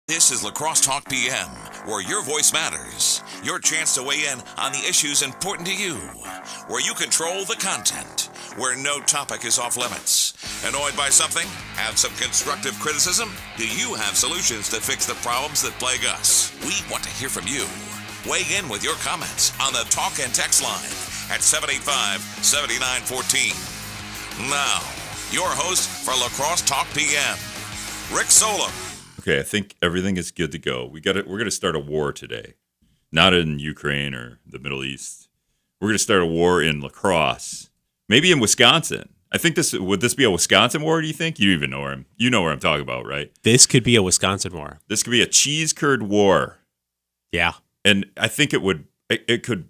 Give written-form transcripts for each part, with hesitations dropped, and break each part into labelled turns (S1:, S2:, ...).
S1: This is CROSSE Talk PM, where your voice matters. Your chance to weigh in on the issues important to you. Where you control the content. Where no topic is off limits. Annoyed by something? Have some constructive criticism? Do you have solutions to fix the problems that plague us? We want to hear from you. Weigh in with your comments on the talk and text line at 785-7914. Now, your host for CROSSE Talk PM, Rick Solem.
S2: Okay, I think everything is good to go. We're going to start a war today. Not in Ukraine or the Middle East. We're going to start a war in La Crosse. Maybe in Wisconsin. I think would this be a Wisconsin war, do you think? You even know where I'm talking about, right?
S3: This could be a Wisconsin war.
S2: This could be a cheese curd war.
S3: Yeah.
S2: And I think it could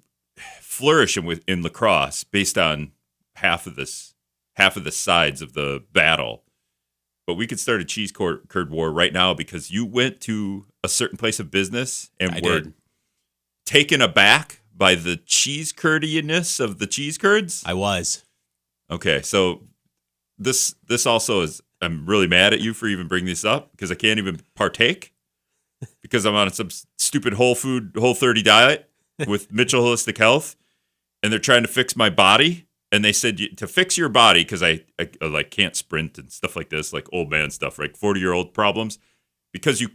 S2: flourish in La Crosse based on half of the sides of the battle. But we could start a cheese curd war right now because you went to a certain place of business and were taken aback by the cheese curdiness of the cheese curds.
S3: I was.
S2: Okay, so this also is. I'm really mad at you for even bringing this up because I can't even partake because I'm on some stupid Whole30 diet with Mitchell Holistic Health, and they're trying to fix my body. And they said to fix your body, because I like can't sprint and stuff like this, like old man stuff, right? 40-year-old problems, because you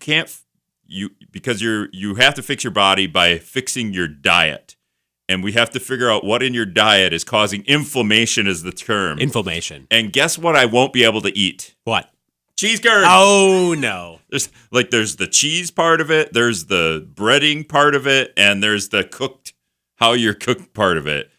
S2: have to fix your body by fixing your diet, and we have to figure out what in your diet is causing inflammation, is the term.
S3: Inflammation.
S2: And guess what? I won't be able to eat
S3: what?
S2: Cheese curds.
S3: Oh no!
S2: There's the cheese part of it, there's the breading part of it, and there's the how you're cooked part of it.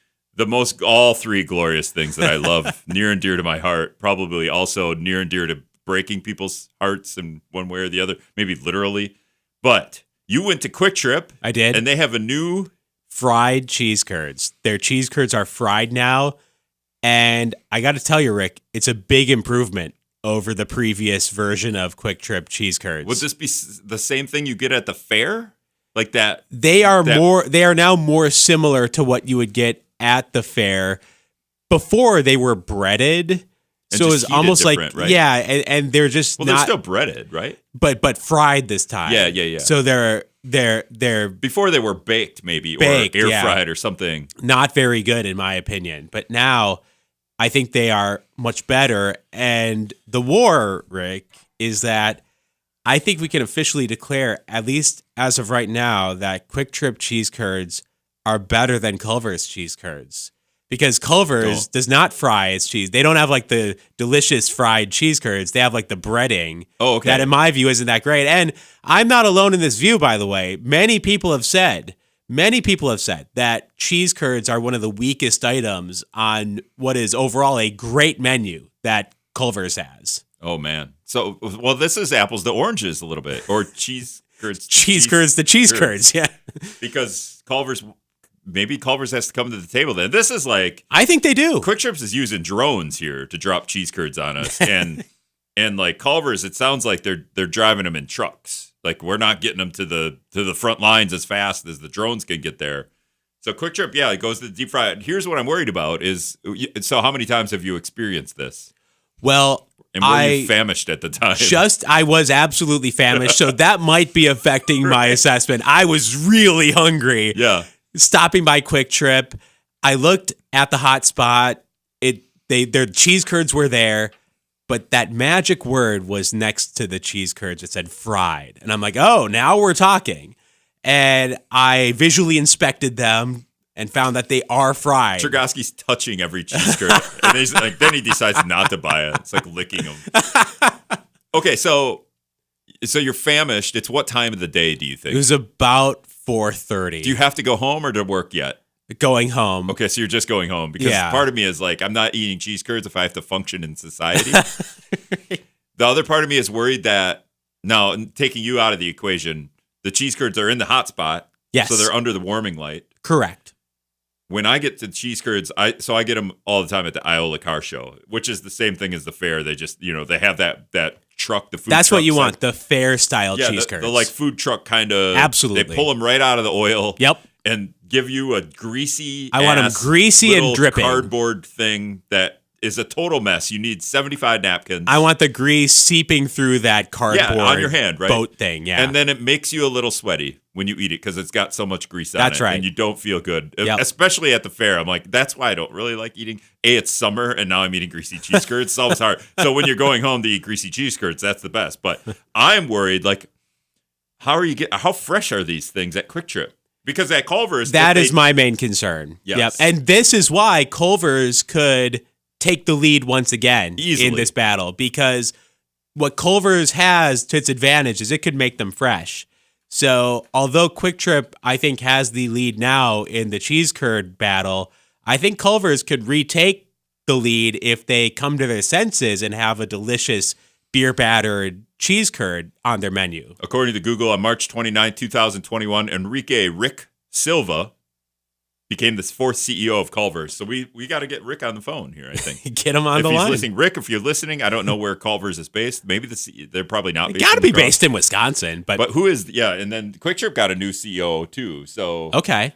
S2: All three glorious things that I love, near and dear to my heart, probably also near and dear to breaking people's hearts in one way or the other, maybe literally. But you went to Quick Trip.
S3: I did.
S2: And they have a new
S3: fried cheese curds. Their cheese curds are fried now. And I got to tell you, Rick, it's a big improvement over the previous version of Quick Trip cheese curds.
S2: Would this be the same thing you get at the fair? Like that?
S3: They are now more similar to what you would get at the fair. Before they were breaded,
S2: and
S3: so it was almost like
S2: right?
S3: Yeah, and they're just
S2: they're still breaded, right?
S3: But fried this time.
S2: Yeah.
S3: So they're
S2: before they were baked, maybe
S3: baked,
S2: or air fried or something.
S3: Not very good in my opinion, but now I think they are much better. And the war, Rick, is that I think we can officially declare, at least as of right now, that Quick Trip cheese curds are better than Culver's cheese curds, because Culver's does not fry its cheese. They don't have like the delicious fried cheese curds. They have like the breading.
S2: Oh, okay.
S3: That in my view isn't that great. And I'm not alone in this view, by the way. Many people have said that cheese curds are one of the weakest items on what is overall a great menu that Culver's has.
S2: Oh man. So, well, this is apples to oranges a little bit, or cheese curds.
S3: Cheese curds yeah.
S2: Because Maybe Culver's has to come to the table then. This is like,
S3: I think they do.
S2: Quick Trips is using drones here to drop cheese curds on us, and like Culver's, it sounds like they're driving them in trucks. Like we're not getting them to the front lines as fast as the drones can get there. So Quick Trip, it goes to the deep fry. Here's what I'm worried about is, so how many times have you experienced this?
S3: Well,
S2: and were you famished at the time?
S3: I was absolutely famished, so that might be affecting my assessment. I was really hungry.
S2: Yeah.
S3: Stopping by Quick Trip, I looked at the hot spot. Their cheese curds were there, but that magic word was next to the cheese curds. It said fried, and I'm like, oh, now we're talking. And I visually inspected them and found that they are fried.
S2: Chergosky's touching every cheese curd, and then he decides not to buy it. It's like licking them. Okay, so you're famished. It's what time of the day do you think?
S3: It was about 4:30.
S2: Do you have to go home or to work yet?
S3: Going home.
S2: Okay, so you're just going home because part of me is like, I'm not eating cheese curds if I have to function in society. The other part of me is worried that now, taking you out of the equation, the cheese curds are in the hot spot.
S3: Yes.
S2: So they're under the warming light.
S3: Correct.
S2: When I get to cheese curds, I get them all the time at the Iola Car Show, which is the same thing as the fair. They just, they have that truck, the food truck.
S3: That's what you want, the fair style cheese curds.
S2: The like food truck kind of.
S3: Absolutely.
S2: They pull them right out of the oil.
S3: Yep.
S2: And give you a greasy.
S3: I want them greasy and dripping.
S2: Cardboard thing that is a total mess. You need 75 napkins.
S3: I want the grease seeping through that cardboard
S2: on your hand, right?
S3: boat thing. Yeah.
S2: And then it makes you a little sweaty when you eat it because it's got so much grease on
S3: That's
S2: it.
S3: right.
S2: And you don't feel good,
S3: Yep.
S2: especially at the fair. I'm like, that's why I don't really like eating. It's summer, and now I'm eating greasy cheese curds. So it's hard. So when you're going home to eat greasy cheese curds, that's the best. But I'm worried, like, how fresh are these things at Quick Trip? Because at Culver's,
S3: that is my main concern.
S2: Yes.
S3: Yep. And this is why Culver's could take the lead once again
S2: Easily.
S3: in this battle, because what Culver's has to its advantage is it could make them fresh. So although Quick Trip, I think, has the lead now in the cheese curd battle, I think Culver's could retake the lead if they come to their senses and have a delicious beer battered cheese curd on their menu.
S2: According to Google, on March 29, 2021, Rick Silva became the fourth CEO of Culver's. So we got to get Rick on the phone here, I think.
S3: Get him on the
S2: If he's
S3: line.
S2: listening, Rick, if you're listening, I don't know where Culver's is based. Maybe they're probably not based.
S3: Got to be
S2: in La Crosse.
S3: based in Wisconsin, but
S2: who is? Yeah, and then Quick Trip got a new CEO too. So
S3: okay.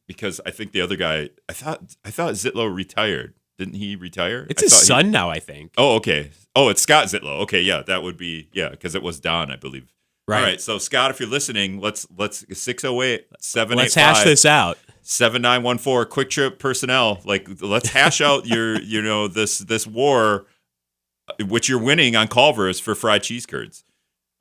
S2: because I think the other guy, I thought Zitlow retired. Didn't he retire?
S3: It's his son now, I think.
S2: Oh, okay. Oh, it's Scott Zitlow. Okay, yeah, that would be because it was Don, I believe.
S3: Right.
S2: All right. So Scott, if you're listening, let's 608-785.
S3: Let's hash this out.
S2: 7914 Quick Trip personnel. Like, let's hash out your this war, which you're winning on Culver's for fried cheese curds.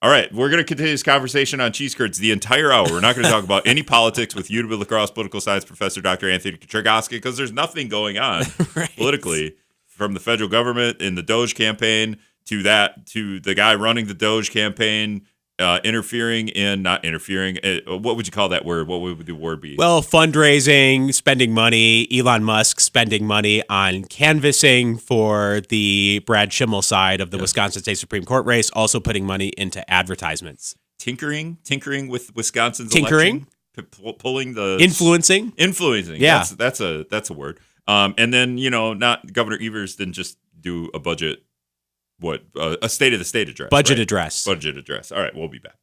S2: All right, we're going to continue this conversation on cheese curds the entire hour. We're not going to talk about any politics with UW-La Crosse political science professor Dr. Anthony Chergosky because there's nothing going on politically from the federal government in the Doge campaign to the guy running the Doge campaign not interfering. What would you call that word? What would the word be?
S3: Well, fundraising, spending money, Elon Musk spending money on canvassing for the Brad Schimmel side of the Wisconsin State Supreme Court race, also putting money into advertisements.
S2: Tinkering with Wisconsin's
S3: Tinkering?
S2: election. Pulling the...
S3: Influencing.
S2: Yeah. That's a word. And then, not Governor Evers didn't just do a budget... a State of the State address.
S3: Budget
S2: right?
S3: address.
S2: Budget address. All right, we'll be back.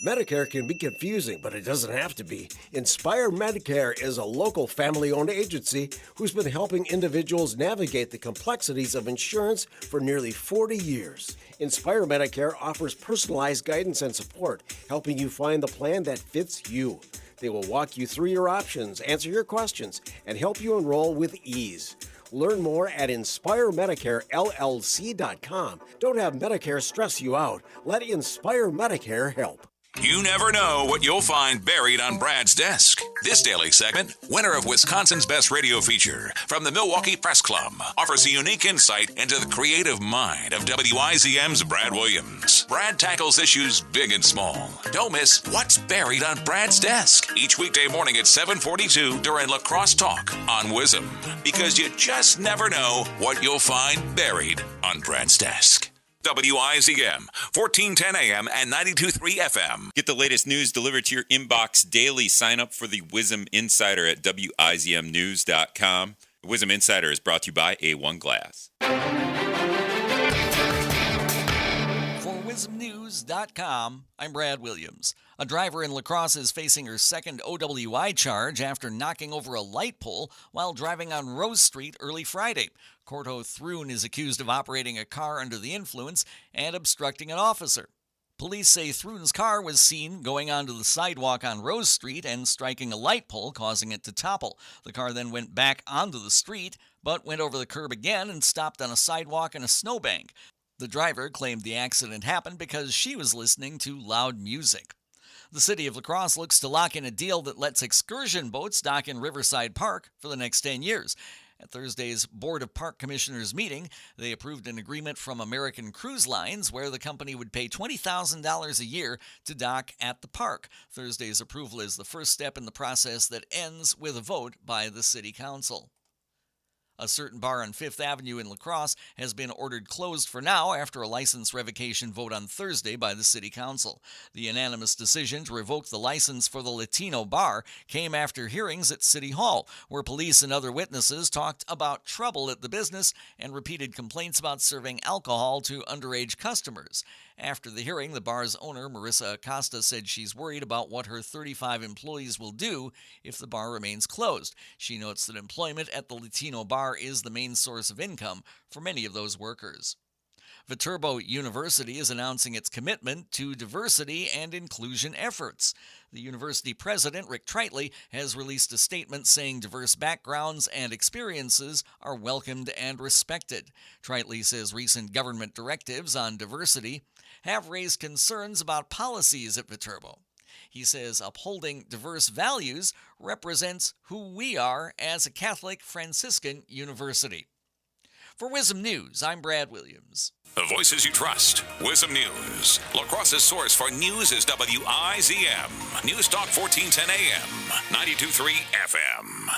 S4: Medicare can be confusing, but it doesn't have to be. Inspire Medicare is a local family-owned agency who's been helping individuals navigate the complexities of insurance for nearly 40 years. Inspire Medicare offers personalized guidance and support, helping you find the plan that fits you. They will walk you through your options, answer your questions, and help you enroll with ease. Learn more at InspireMedicareLLC.com. Don't have Medicare stress you out. Let Inspire Medicare help.
S1: You never know what you'll find buried on Brad's desk. This daily segment, winner of Wisconsin's Best Radio Feature from the Milwaukee Press Club, offers a unique insight into the creative mind of WIZM's Brad Williams. Brad tackles issues big and small. Don't miss What's Buried on Brad's Desk each weekday morning at 7:42 during La Crosse Talk on WIZM. Because you just never know what you'll find buried on Brad's desk. WIZM, 1410 AM and 92.3 FM.
S2: Get the latest news delivered to your inbox daily. Sign up for the WIZM Insider at WIZMnews.com. The WIZM Insider is brought to you by A1 Glass.
S5: For WIZMnews.com, I'm Brad Williams. A driver in La Crosse is facing her second OWI charge after knocking over a light pole while driving on Rose Street early Friday. Corto Thrun is accused of operating a car under the influence and obstructing an officer. Police say Thrun's car was seen going onto the sidewalk on Rose Street and striking a light pole, causing it to topple. The car then went back onto the street, but went over the curb again and stopped on a sidewalk and a snowbank. The driver claimed the accident happened because she was listening to loud music. The city of La Crosse looks to lock in a deal that lets excursion boats dock in Riverside Park for the next 10 years. At Thursday's Board of Park Commissioners meeting, they approved an agreement from American Cruise Lines where the company would pay $20,000 a year to dock at the park. Thursday's approval is the first step in the process that ends with a vote by the City Council. A certain bar on Fifth Avenue in La Crosse has been ordered closed for now after a license revocation vote on Thursday by the City Council. The unanimous decision to revoke the license for the Latino bar came after hearings at City Hall, where police and other witnesses talked about trouble at the business and repeated complaints about serving alcohol to underage customers. After the hearing, the bar's owner, Marissa Acosta, said she's worried about what her 35 employees will do if the bar remains closed. She notes that employment at the Latino bar is the main source of income for many of those workers. Viterbo University is announcing its commitment to diversity and inclusion efforts. The university president, Rick Solem, has released a statement saying diverse backgrounds and experiences are welcomed and respected. Solem says recent government directives on diversity have raised concerns about policies at Viterbo. He says upholding diverse values represents who we are as a Catholic Franciscan university. For WISM News, I'm Brad Williams.
S1: The voices you trust. WISM News. La Crosse's source for news is WIZM. News Talk 1410 AM, 92.3 FM.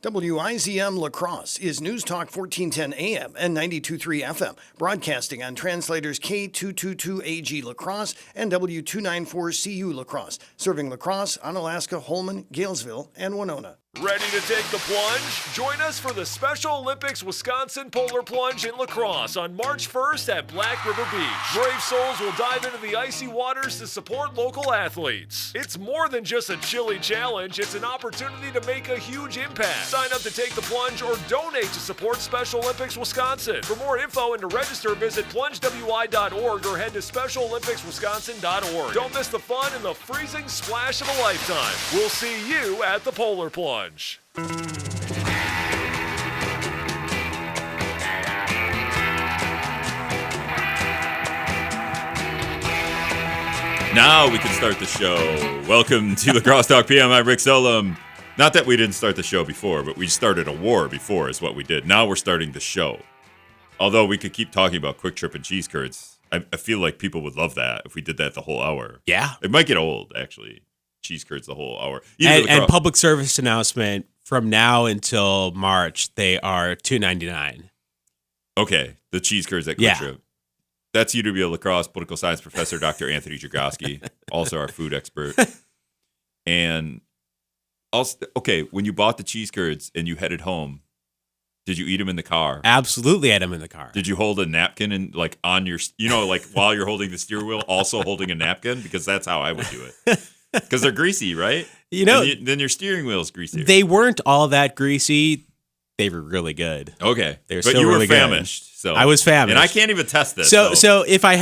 S6: WIZM La Crosse is News Talk 1410 AM and 92.3 FM, broadcasting on translators K222AG La Crosse and W294CU La Crosse, serving La Crosse, Onalaska, Holman, Galesville, and Winona.
S7: Ready to take the plunge? Join us for the Special Olympics Wisconsin Polar Plunge in La Crosse on March 1st at Black River Beach. Brave souls will dive into the icy waters to support local athletes. It's more than just a chilly challenge, it's an opportunity to make a huge impact. Sign up to take the plunge or donate to support Special Olympics Wisconsin. For more info and to register, visit plungewi.org or head to specialolympicswisconsin.org. Don't miss the fun and the freezing splash of a lifetime. We'll see you at the Polar Plunge.
S2: Now we can start the show. Welcome to the CROSSE TALK PM. I'm Rick Solem. Not that we didn't start the show before, but we started a war before is what we did. Now we're starting the show. Although we could keep talking about Quick Trip and cheese curds. I feel like people would love that if we did that the whole hour.
S3: Yeah.
S2: It might get old, actually. Cheese curds the whole hour.
S3: And public service announcement, from now until March, they are $2.99.
S2: Okay, the cheese curds at Quick Trip. That's UW-L La Crosse political science professor Dr. Anthony Chergosky, also our food expert. And also, okay, when you bought the cheese curds and you headed home, did you eat them in the car?
S3: Absolutely, ate them in the car.
S2: Did you hold a napkin and like on your, like while you're holding the steering wheel, also holding a napkin? Because that's how I would do it. Because they're greasy, right? Then your steering wheel's greasy.
S3: They weren't all that greasy. They were really good.
S2: Okay,
S3: they were
S2: but
S3: still
S2: you were
S3: really
S2: famished.
S3: Good.
S2: So
S3: I was famished,
S2: and I can't even test this.
S3: So if I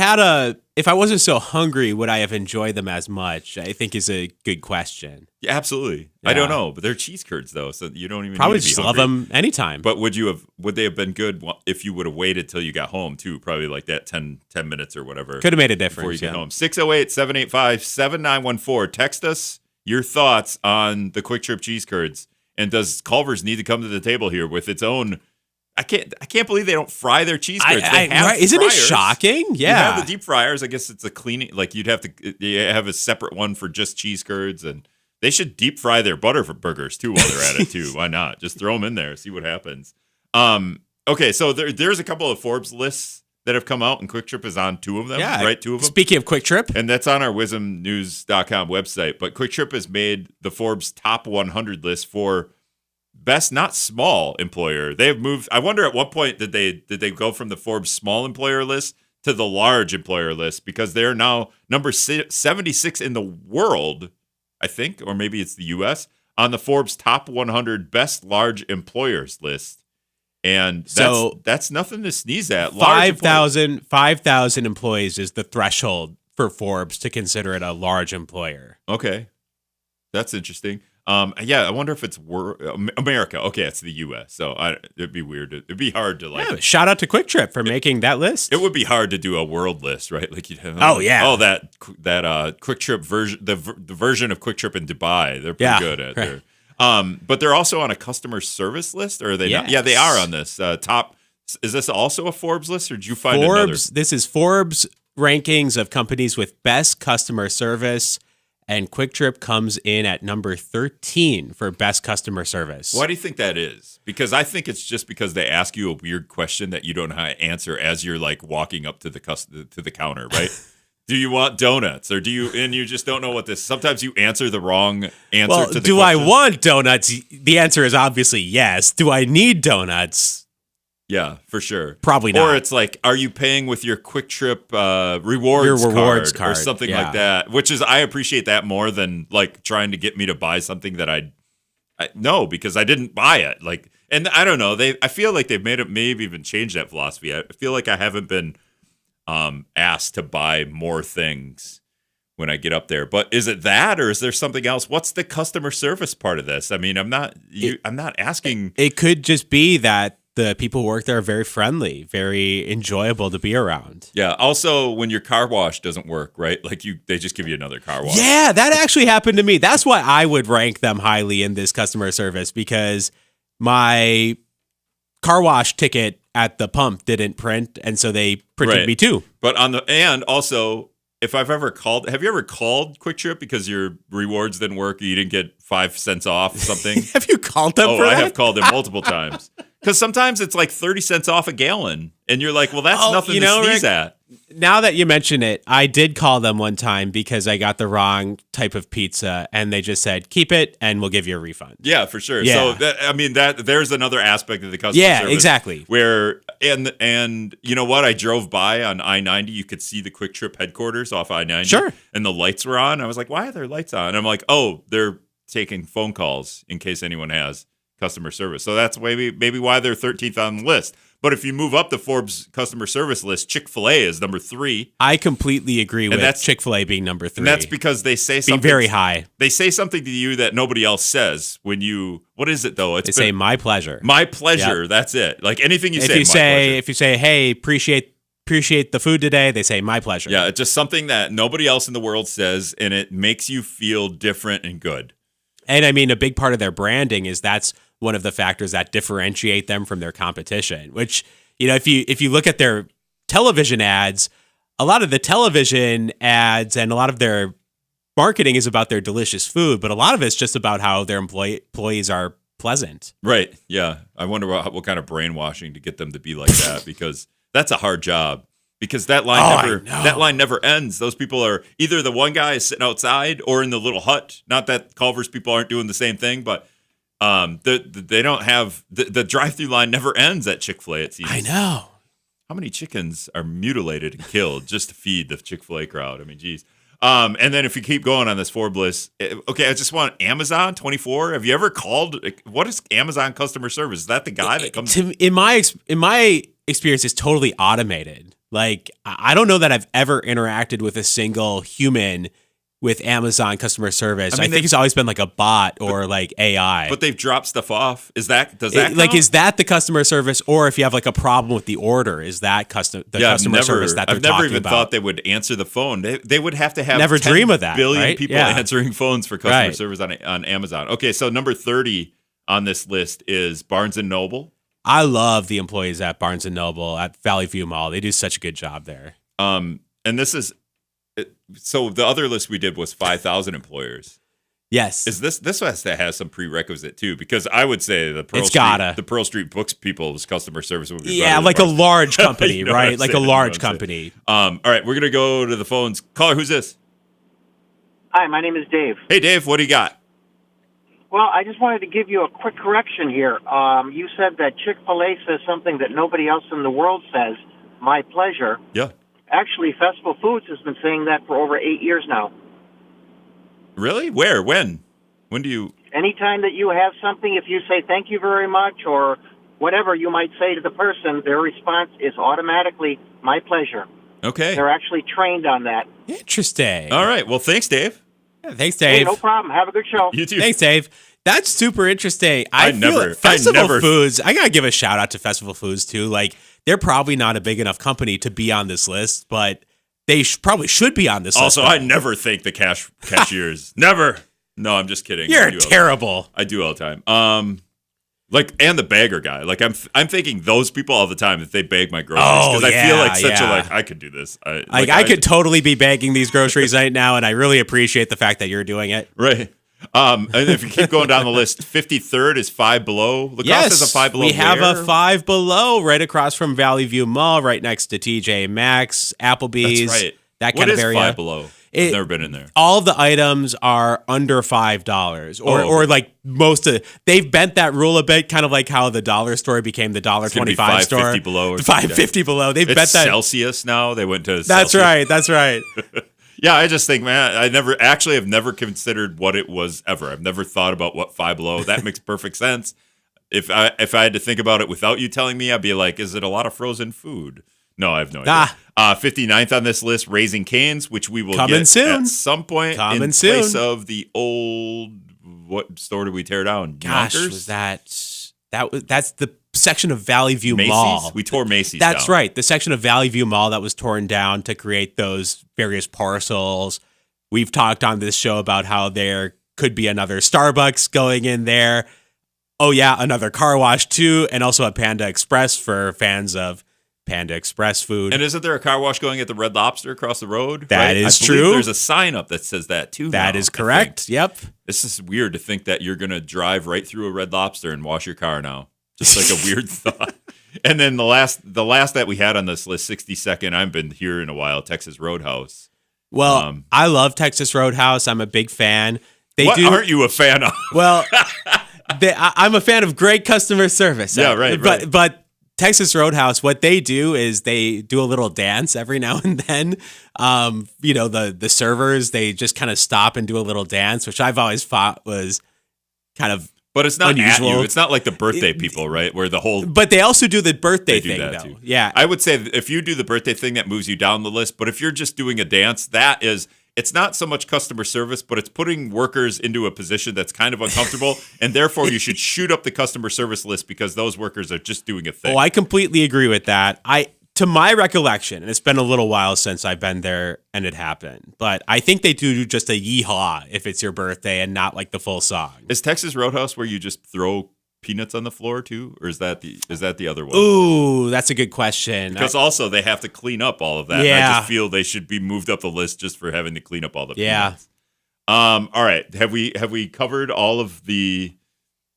S3: wasn't so hungry, would I have enjoyed them as much? I think is a good question.
S2: Yeah, absolutely. Yeah. I don't know, but they're cheese curds though, so you don't even
S3: probably
S2: need to be
S3: just
S2: hungry.
S3: Love them anytime.
S2: But would they have been good if you would have waited till you got home too? Probably like that 10 minutes or whatever.
S3: Could have made a difference
S2: before you get home. 608-785-7914. Text us your thoughts on the Quick Trip cheese curds. And does Culver's need to come to the table here with its own? I can't believe they don't fry their cheese curds. They have
S3: right? Isn't it
S2: fryers.
S3: shocking? Yeah,
S2: you have the deep fryers. I guess it's a cleaning. Like you have a separate one for just cheese curds, and they should deep fry their butter for burgers too while they're at it too. Why not? Just throw them in there, see what happens. Okay, so there's a couple of Forbes lists that have come out, and Quick Trip is on two of them, right? Two of them.
S3: Speaking of Quick Trip.
S2: And that's on our WIZMnews.com website. But Quick Trip has made the Forbes Top 100 list for best not small employer. They have moved. I wonder at what point did they go from the Forbes small employer list to the large employer list, because they're now number 76 in the world, I think, or maybe it's the U.S., on the Forbes Top 100 Best Large Employers list. And that's nothing to sneeze at.
S3: 5,000 employees is the threshold for Forbes to consider it a large employer.
S2: Okay. That's interesting. I wonder if it's America. Okay, it's the U.S., so it'd be weird. It'd be hard to like.
S3: Yeah, shout out to Quick Trip for making that list.
S2: It would be hard to do a world list, right? Like you'd have. That Quick Trip version, the version of Quick Trip in Dubai. They're pretty good at it. But they're also on a customer service list, or are they not? Yeah, they are on this top. Is this also a Forbes list, or did you find another?
S3: This is Forbes rankings of companies with best customer service. And Quick Trip comes in at number 13 for best customer service.
S2: Why do you think that is? Because I think it's just because they ask you a weird question that you don't know how to answer as you're like walking up to the counter, right? Do you want donuts, or and you just don't know what this? Sometimes you answer the wrong answer to the question.
S3: Do I want donuts? The answer is obviously yes. Do I need donuts?
S2: Yeah, for sure.
S3: Probably not.
S2: Or it's like, are you paying with your Quick Trip rewards,
S3: Your rewards
S2: or
S3: card,
S2: something
S3: yeah.
S2: like that? Which is, I appreciate that more than like trying to get me to buy something that I no, because I didn't buy it. Like, and I don't know. I feel like they've maybe even changed that philosophy. I feel like I haven't been asked to buy more things when I get up there. But is it that, or is there something else? What's the customer service part of this? I mean, I'm not asking.
S3: It could just be that the people who work there are very friendly, very enjoyable to be around.
S2: Yeah. Also, when your car wash doesn't work, right? Like they just give you another car wash.
S3: Yeah, that actually happened to me. That's why I would rank them highly in this customer service, because my car wash ticket at the pump didn't print, and so they printed me too.
S2: But and also, if I've ever called, have you ever called Quick Trip because your rewards didn't work or you didn't get 5 cents off something?
S3: Have you called them for
S2: I
S3: that?
S2: have called them multiple times. Because sometimes it's like 30 cents off a gallon. And you're like, well, that's nothing to sneeze
S3: Rick,
S2: at.
S3: Now that you mention it, I did call them one time because I got the wrong type of pizza, and they just said, keep it and we'll give you a refund.
S2: Yeah, for sure.
S3: Yeah.
S2: So, there's another aspect of the customer service.
S3: Yeah, exactly.
S2: Where, and you know what? I drove by on I-90. You could see the Quick Trip headquarters off I-90.
S3: Sure.
S2: And the lights were on. I was like, why are there lights on? And I'm like, oh, they're taking phone calls in case anyone has customer service. So that's maybe why they're 13th on the list. But if you move up the Forbes customer service list, Chick-fil-A is number 3.
S3: I completely agree with
S2: that's
S3: Chick-fil-A being number 3.
S2: And that's because they say
S3: being
S2: something
S3: very high.
S2: They say something to you that nobody else says when you. What is it though?
S3: They say my pleasure.
S2: My pleasure.
S3: Yep.
S2: That's it. Like anything you
S3: If
S2: say.
S3: you say, hey, appreciate the food today, they say my pleasure.
S2: Yeah, it's just something that nobody else in the world says, and it makes you feel different and good.
S3: And I mean, a big part of their branding is that's one of the factors that differentiate them from their competition, which, you know, if you look at their television ads, a lot of the television ads and a lot of their marketing is about their delicious food, but a lot of it's just about how their employees are pleasant.
S2: Right. Yeah. I wonder what kind of brainwashing to get them to be like that, because that's a hard job. Because that line never ends. Those people are either the one guy is sitting outside or in the little hut. Not that Culver's people aren't doing the same thing, but they don't have the drive-through line never ends at Chick-fil-A. It seems.
S3: I know.
S2: How many chickens are mutilated and killed just to feed the Chick-fil-A crowd? I mean, geez. And then if you keep going on this Forbes list, okay, I just want Amazon 24. Have you ever called? What is Amazon customer service? Is that the guy that comes?
S3: In my experience, it's totally automated. Like, I don't know that I've ever interacted with a single human with Amazon customer service. I think it's always been like a bot or like AI.
S2: But they've dropped stuff off. Does that count?
S3: Like, is that the customer service, or if you have like a problem with the order, is that customer service that they're talking about?
S2: I've never even thought they would answer the phone. They would have to have
S3: never dream of that,
S2: billion
S3: right?
S2: people answering phones for customer service on Amazon. Okay, so number 30 on this list is Barnes & Noble.
S3: I love the employees at Barnes & Noble at Valley View Mall. They do such a good job there.
S2: And this is so the other list we did was 5,000 employers.
S3: Yes.
S2: Is this has to have some prerequisite too? Because I would say the Pearl Street Books people's customer service would be better
S3: like a large company,
S2: you know
S3: right? Like a large company.
S2: All right, we're gonna go to the phones. Caller, who's this?
S8: Hi, my name is Dave.
S2: Hey, Dave, what do you got?
S8: Well, I just wanted to give you a quick correction here. You said that Chick-fil-A says something that nobody else in the world says, my pleasure.
S2: Yeah.
S8: Actually, Festival Foods has been saying that for over 8 years now.
S2: Really? Where? When? When do you...
S8: Anytime that you have something, if you say thank you very much or whatever you might say to the person, their response is automatically, my pleasure.
S2: Okay.
S8: They're actually trained on that.
S3: Interesting.
S2: All right. Well, thanks, Dave.
S3: Yeah, thanks, Dave.
S8: Hey, no problem. Have a good show.
S2: You too.
S3: Thanks, Dave. That's super interesting.
S2: I never-
S3: Foods, I got to give a shout out to Festival Foods too. Like, they're probably not a big enough company to be on this list, but they probably should be on this list.
S2: Also, I never thank the cashiers. Never. No, I'm just kidding.
S3: You're terrible.
S2: I do all the time. And the bagger guy. Like I'm thinking those people all the time that they bag my groceries because I feel like I could do this. I
S3: could totally be bagging these groceries right now, and I really appreciate the fact that you're doing it.
S2: Right. And if you keep going down the list, 53rd is Five Below. LaCrosse has a Five Below.
S3: We have a Five Below right across from Valley View Mall, right next to TJ Maxx, Applebee's.
S2: That's right.
S3: That kind of area.
S2: What is Five Below? I've never been in there.
S3: All the items are under $5, or like they've bent that rule a bit, kind of like how the dollar store became the $1.25 store.
S2: $5.50 below, or
S3: $5.50 below. They've bent that.
S2: Celsius now. They went to.
S3: That's
S2: Celsius.
S3: That's right.
S2: Yeah, I just think, man, I have never considered what it was ever. I've never thought about what Five Below. That makes perfect sense. If I had to think about it without you telling me, I'd be like, is it a lot of frozen food? No, I have no idea. 59th on this list, Raising Cane's, which we will get
S3: soon.
S2: at some point in place of the old, what store did we tear down?
S3: Gosh,
S2: Yonkers?
S3: that's the section of Valley View
S2: Macy's?
S3: Mall.
S2: We tore Macy's down.
S3: That's right. The section of Valley View Mall that was torn down to create those various parcels. We've talked on this show about how there could be another Starbucks going in there. Oh, yeah, another car wash, too, and also a Panda Express for fans of Panda Express food.
S2: And isn't there a car wash going at the Red Lobster across the road?
S3: That is
S2: I believe
S3: true.
S2: There's a sign up that says that, too.
S3: That is correct. Yep.
S2: This is weird to think that you're going to drive right through a Red Lobster and wash your car now. Just like a weird thought. And then the last that we had on this list, 62nd, I've been here in a while, Texas Roadhouse.
S3: Well, I love Texas Roadhouse. I'm a big fan.
S2: Aren't you a fan of?
S3: Well, I'm a fan of great customer service.
S2: Yeah, right.
S3: But Texas Roadhouse, what they do is they do a little dance every now and then. The servers, they just kind of stop and do a little dance, which I've always thought was kind of
S2: But it's not
S3: unusual.
S2: at you. It's not like the birthday people, right? Where the whole.
S3: But they also do the birthday thing,
S2: that
S3: though.
S2: too.
S3: Yeah.
S2: I would say that if you do the birthday thing, that moves you down the list. But if you're just doing a dance, it's not so much customer service, but it's putting workers into a position that's kind of uncomfortable. And therefore, you should shoot up the customer service list because those workers are just doing a thing.
S3: Oh, I completely agree with that. To my recollection, and it's been a little while since I've been there and it happened, but I think they do just a yeehaw if it's your birthday and not like the full song.
S2: Is Texas Roadhouse where you just throw peanuts on the floor too, or is that the other one?
S3: Ooh, that's a good question.
S2: Because also they have to clean up all of that.
S3: Yeah.
S2: And I just feel they should be moved up the list just for having to clean up all the peanuts.
S3: Yeah.
S2: All right. Have we covered all of the?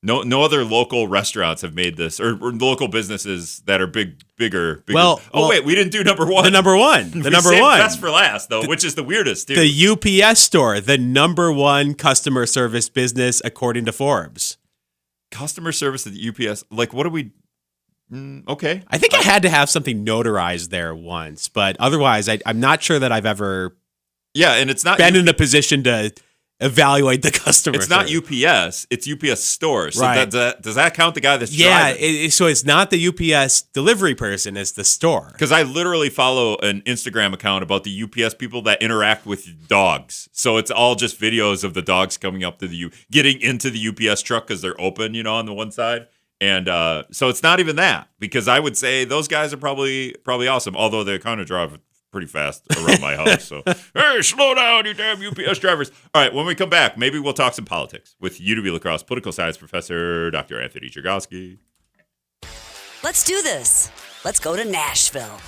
S2: No other local restaurants have made this, or local businesses that are bigger.
S3: Well,
S2: wait, we didn't do number one.
S3: The number one. The number
S2: saved
S3: one.
S2: best for last, though, which is the weirdest, too.
S3: The UPS store, the number one customer service business according to Forbes.
S2: Customer service at the UPS. Like, what do we? Okay.
S3: I think I had to have something notarized there once, but otherwise, I'm not sure that I've ever.
S2: Yeah, and it's not
S3: been in a position to evaluate the customer.
S2: It's not UPS. It's UPS store. So
S3: Right.
S2: does that count the guy that's
S3: Yeah,
S2: driving?
S3: so it's not the UPS delivery person, it's the store.
S2: Because I literally follow an Instagram account about the UPS people that interact with dogs. So it's all just videos of the dogs coming up to getting into the UPS truck because they're open, on the one side. And so it's not even that, because I would say those guys are probably awesome, although they kind of drive pretty fast around my house. So, hey, slow down, you damn UPS drivers. All right, when we come back, maybe we'll talk some politics with UW-La Crosse political science professor, Dr. Anthony Chergosky.
S9: Let's do this. Let's go to Nashville.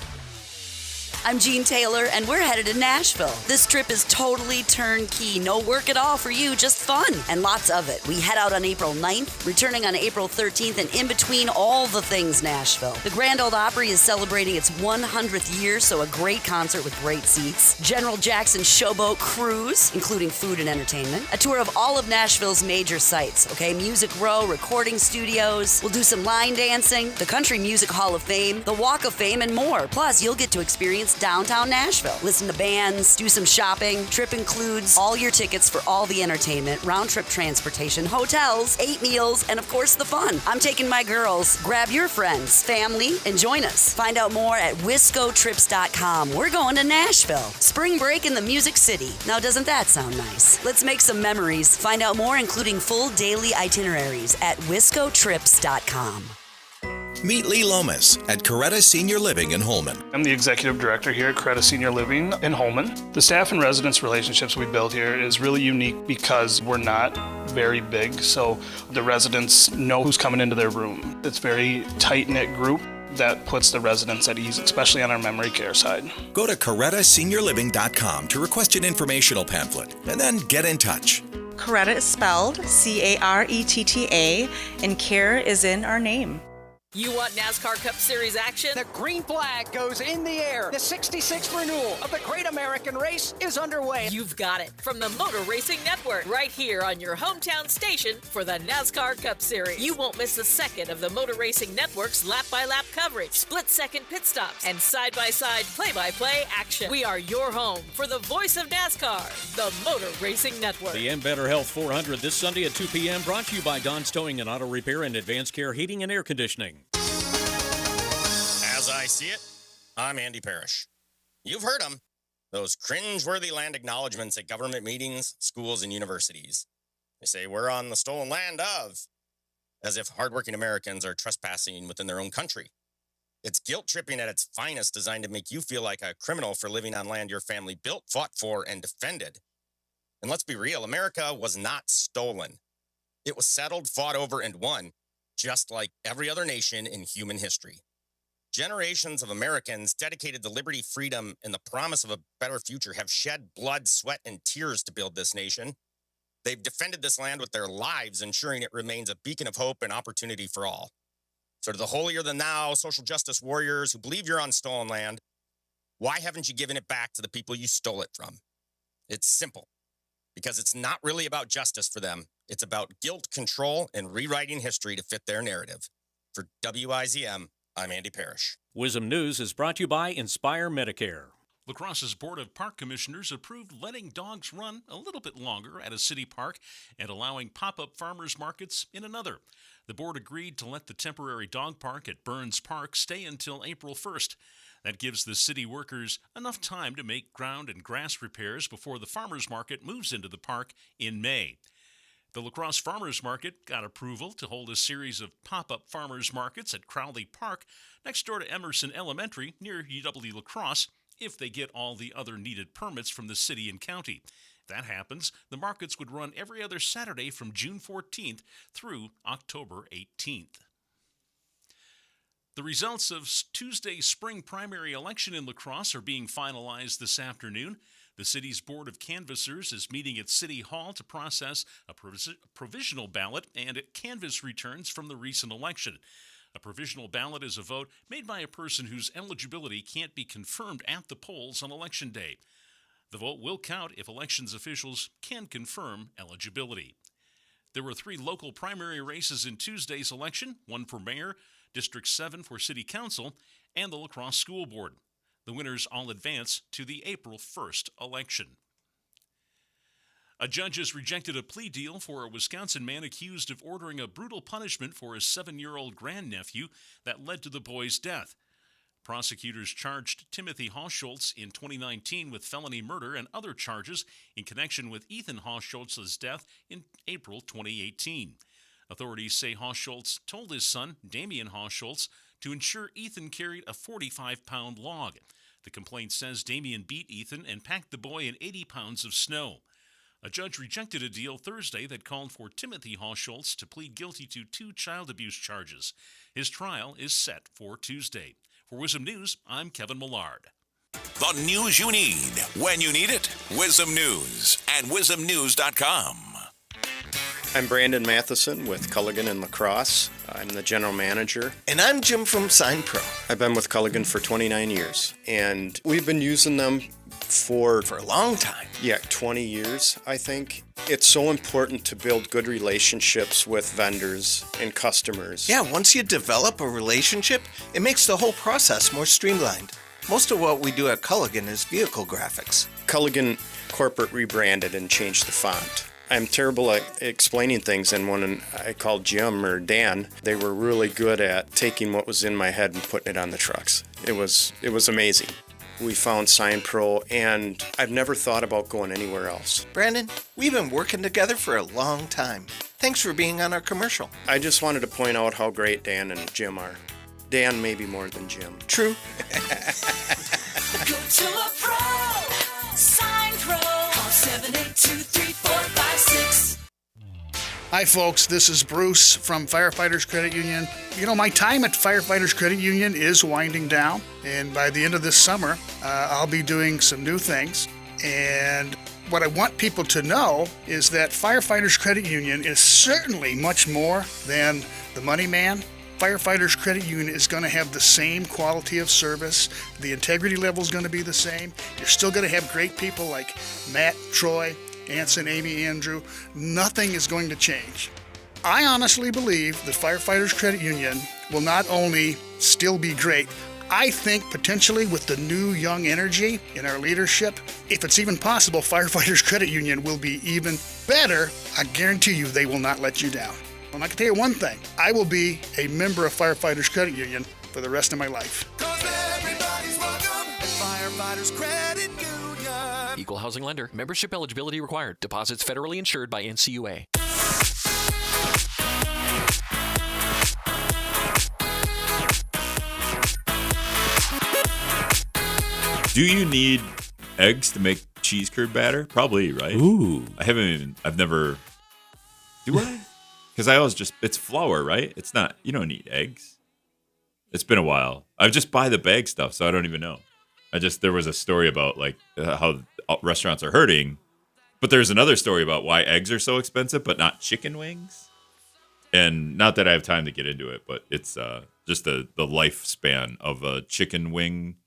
S9: I'm Jean Taylor, and we're headed to Nashville. This trip is totally turnkey. No work at all for you, just fun. And lots of it. We head out on April 9th, returning on April 13th, and in between all the things Nashville. The Grand Ole Opry is celebrating its 100th year, so a great concert with great seats. General Jackson Showboat Cruise, including food and entertainment. A tour of all of Nashville's major sites, okay? Music Row, recording studios. We'll do some line dancing, the Country Music Hall of Fame, the Walk of Fame, and more. Plus, you'll get to experience downtown Nashville. Listen to bands, do some shopping. Trip includes all your tickets for all the entertainment, round-trip transportation, hotels, 8 meals, and of course the fun. I'm taking my girls. Grab your friends, family, and join us. Find out more at wiscotrips.com. We're going to Nashville. Spring break in the Music City. Now, doesn't that sound nice? Let's make some memories. Find out more, including full daily itineraries, at wiscotrips.com.
S10: Meet Lee Lomas at Coretta Senior Living in Holmen.
S11: I'm the executive director here at Coretta Senior Living in Holmen. The staff and residents relationships we build here is really unique because we're not very big, so the residents know who's coming into their room. It's a very tight-knit group that puts the residents at ease, especially on our memory care side.
S10: Go to CorettaSeniorLiving.com to request an informational pamphlet and then get in touch.
S12: Coretta is spelled C-A-R-E-T-T-A, and care is in our name. You want NASCAR Cup Series action?
S13: The green flag goes in the air. The 66th renewal of the Great American Race is underway.
S12: You've got it from the Motor Racing Network, right here on your hometown station for the NASCAR Cup Series. You won't miss a second of the Motor Racing Network's lap-by-lap coverage, split-second pit stops, and side-by-side play-by-play action. We are your home for the voice of NASCAR, the Motor Racing Network.
S14: The M Better Health 400 this Sunday at 2 p.m. brought to you by Don's Towing and Auto Repair and Advanced Care Heating and Air Conditioning.
S15: As I see it, I'm Andy Parrish. You've heard them. Those cringe-worthy land acknowledgments at government meetings, schools, and universities. They say we're on the stolen land of, as if hardworking Americans are trespassing within their own country. It's guilt-tripping at its finest, designed to make you feel like a criminal for living on land your family built, fought for, and defended. And let's be real, America was not stolen. It was settled, fought over, and won, just like every other nation in human history. Generations of Americans dedicated to liberty, freedom, and the promise of a better future have shed blood, sweat, and tears to build this nation. They've defended this land with their lives, ensuring it remains a beacon of hope and opportunity for all. So to the holier-than-thou social justice warriors who believe you're on stolen land, why haven't you given it back to the people you stole it from? It's simple. Because it's not really about justice for them. It's about guilt, control, and rewriting history to fit their narrative. For WIZM, I'm Andy Parrish.
S14: WIZM News is brought to you by Inspire Medicare.
S16: La Crosse's Board of Park Commissioners approved letting dogs run a little bit longer at a city park and allowing pop-up farmers markets in another. The board agreed to let the temporary dog park at Burns Park stay until April 1st. That gives the city workers enough time to make ground and grass repairs before the farmers market moves into the park in May. The La Crosse Farmers Market got approval to hold a series of pop-up farmers markets at Crowley Park next door to Emerson Elementary near UW-La Crosse if they get all the other needed permits from the city and county. If that happens, the markets would run every other Saturday from June 14th through October 18th. The results of Tuesday's spring primary election in La Crosse are being finalized this afternoon. The city's Board of Canvassers is meeting at City Hall to process a provisional ballot and canvass returns from the recent election. A provisional ballot is a vote made by a person whose eligibility can't be confirmed at the polls on Election Day. The vote will count if elections officials can confirm eligibility. There were 3 local primary races in Tuesday's election, one for mayor, District 7 for city council, and the La Crosse School Board. The winners all advance to the April 1st election. A judge has rejected a plea deal for a Wisconsin man accused of ordering a brutal punishment for his 7-year-old grandnephew that led to the boy's death. Prosecutors charged Timothy Hochschultz in 2019 with felony murder and other charges in connection with Ethan Hochschultz's death in April 2018. Authorities say Hochschultz told his son, Damian Hochschultz, to ensure Ethan carried a 45-pound log. The complaint says Damian beat Ethan and packed the boy in 80 pounds of snow. A judge rejected a deal Thursday that called for Timothy Hochschultz to plead guilty to 2 child abuse charges. His trial is set for Tuesday. For WIZM News, I'm Kevin Millard.
S1: The news you need when you need it. WIZM News and WIZMnews.com.
S17: I'm Brandon Matheson with Culligan and La Crosse. I'm the general manager.
S18: And I'm Jim from Sign Pro.
S17: I've been with Culligan for 29 years, and we've been using them for
S18: a long time.
S17: Yeah, 20 years, I think. It's so important to build good relationships with vendors and customers.
S18: Yeah, once you develop a relationship, it makes the whole process more streamlined. Most of what we do at Culligan is vehicle graphics.
S17: Culligan corporate rebranded and changed the font. I'm terrible at explaining things, and when I called Jim or Dan, they were really good at taking what was in my head and putting it on the trucks. It was amazing. We found Sign Pro, and I've never thought about going anywhere else.
S18: Brandon, we've been working together for a long time. Thanks for being on our commercial.
S17: I just wanted to point out how great Dan and Jim are. Dan maybe more than Jim.
S18: True.
S19: Go to a pro. Sign Pro. Call 782-3456.
S20: Hi folks, this is Bruce from Firefighters Credit Union. You know, my time at Firefighters Credit Union is winding down, and by the end of this summer, I'll be doing some new things. And what I want people to know is that Firefighters Credit Union is certainly much more than the money man. Firefighters Credit Union is going to have the same quality of service. The integrity level is going to be the same. You're still going to have great people like Matt, Troy, Anson, Amy, Andrew. Nothing is going to change. I honestly believe that Firefighters Credit Union will not only still be great, I think potentially with the new young energy in our leadership, if it's even possible, Firefighters Credit Union will be even better. I guarantee you they will not let you down. And I can tell you one thing, I will be a member of Firefighters Credit Union for the rest of my life.
S19: Everybody's welcome at Firefighters Credit Union.
S21: Equal housing lender. Membership eligibility required. Deposits federally insured by NCUA.
S2: Do you need eggs to make cheese curd batter? Probably, right?
S3: Ooh.
S2: I've never. Do I? Because I always it's flour, right? It's not, you don't need eggs. It's been a while. I just buy the bag stuff, so I don't even know. There was a story about like how restaurants are hurting, but there's another story about why eggs are so expensive, but not chicken wings. And not that I have time to get into it, but it's just the lifespan of a chicken wing